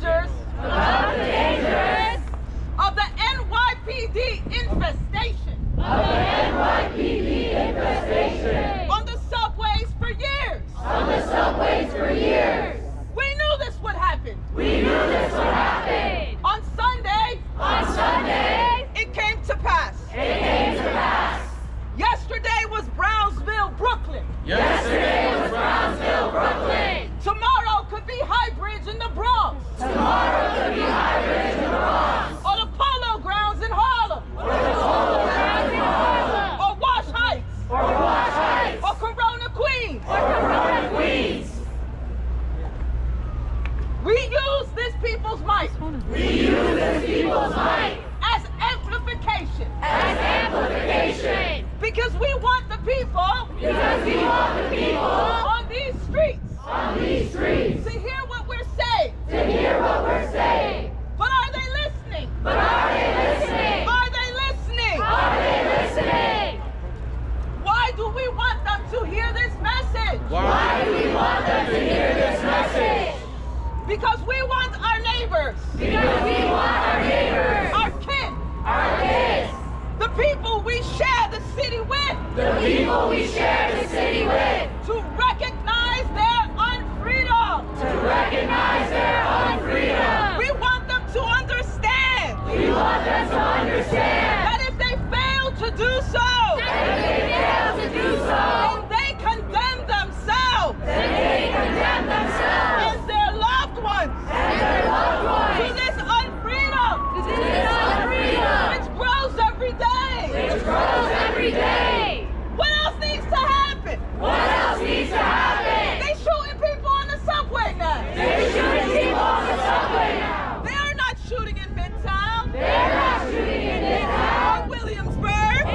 dangers of the NYPD infestation. On the subways for years. We knew this would happen. On Sunday, it came to pass. Yesterday was Brownsville, Brooklyn. Tomorrow could be Highbridge in the Bronx. Or the Polo Grounds in Harlem. Or Wash Heights. Or Corona, Queens. We use this people's might. As amplification. Because we want the people. On these streets. To hear what we're saying. But are they listening? Are they listening? Why do we want them to hear this message? Because we want our neighbors. Our kin. The people we share the city with. To recognize their unfreedom. We want them to understand. That if they fail to do so, then they condemn themselves. And their loved ones. To this unfreedom. Which grows every day. What else needs to happen? They shooting people on the subway now. They are not shooting in Midtown. Or Williamsburg.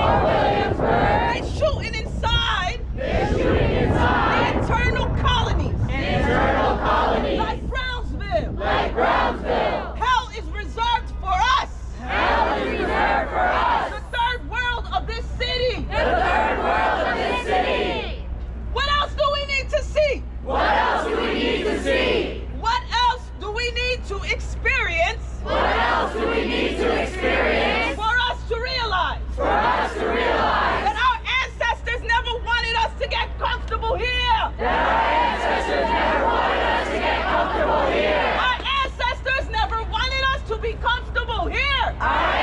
They shooting inside. The internal colonies. Like Brownsville. Hell is reserved for us. The third world of this city. What else do we need to see? What else do we need to experience? For us to realize that our ancestors never wanted us to get comfortable here. Our ancestors never wanted us to be comfortable here. Our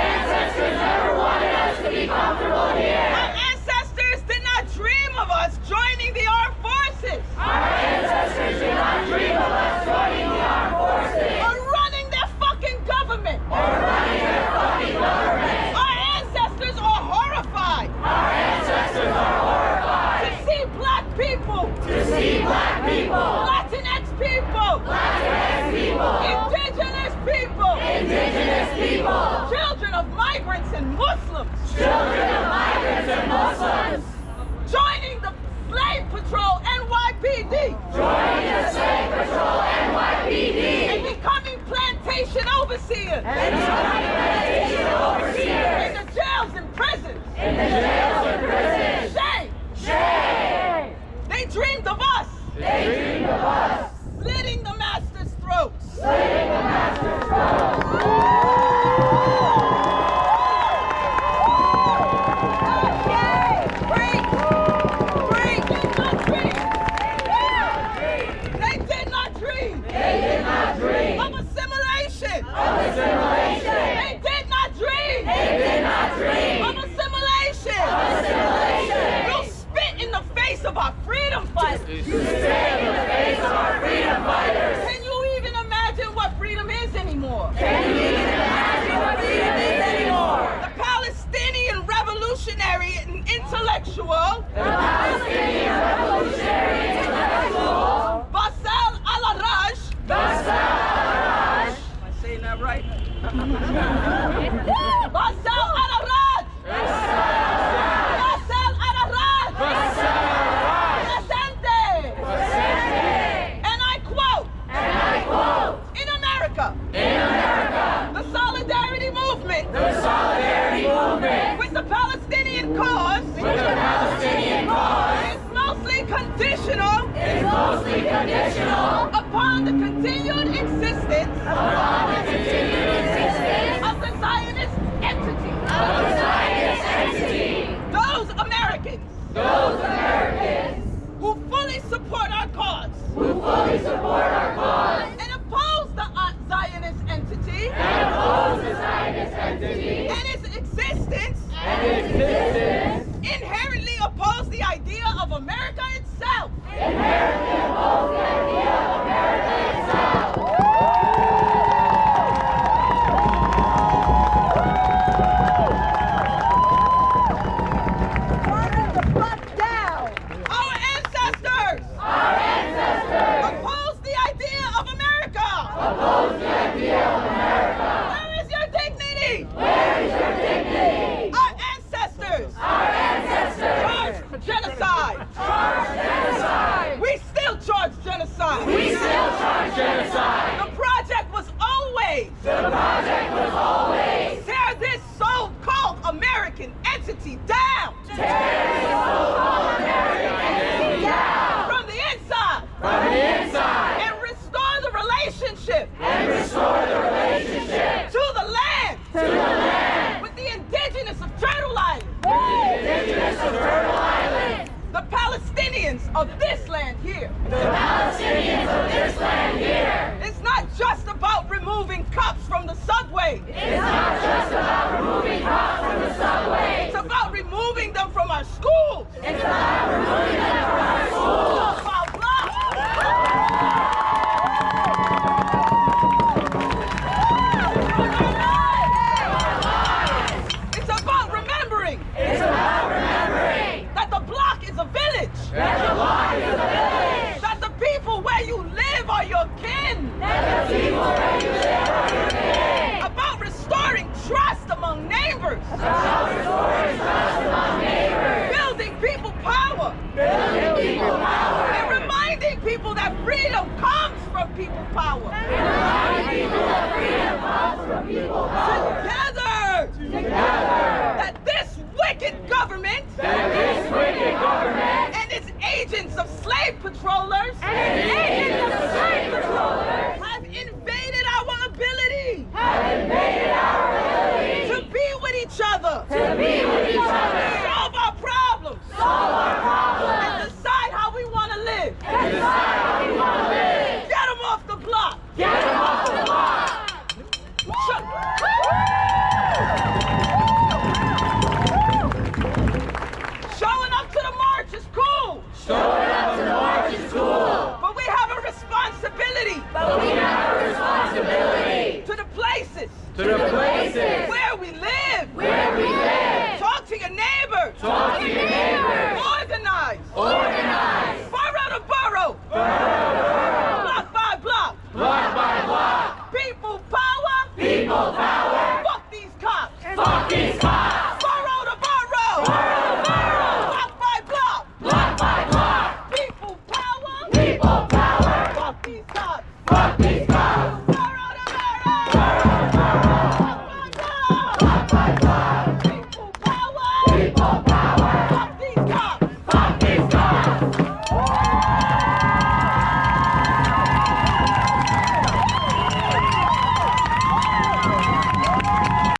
ancestors did not dream of us joining the armed forces. Or running their fucking government. Our ancestors are horrified. To see black people. Latinx people. Indigenous people. Children of migrants and Muslims. Joining the Slave Patrol NYPD. And becoming plantation overseers. In the jails and prisons. Shame. They dreamed of us. Slitting the master's throats. Of our freedom fighters. Can you even imagine what freedom is anymore? The Palestinian revolutionary and intellectual. Bassel al-Araj. Am I saying that right? Bassel al-Araj. The solidarity movement with the Palestinian cause is mostly conditional upon upon the continued existence of the zionist entity. Those Americans who fully support our cause and oppose the Zionist entity and its existence inherently oppose the idea of America itself. Turn the fuck down. Our ancestors oppose the idea of America. Where is your dignity? Our ancestors charged for genocide. We still charge genocide. The project was always tear this so-called American entity down. From the inside. And restore the relationship to the land. With the indigenous of Turtle Island. The Palestinians of this land here. It's not just about removing cops from the subway. It's about removing them from our schools. It's about remembering that the block is a village.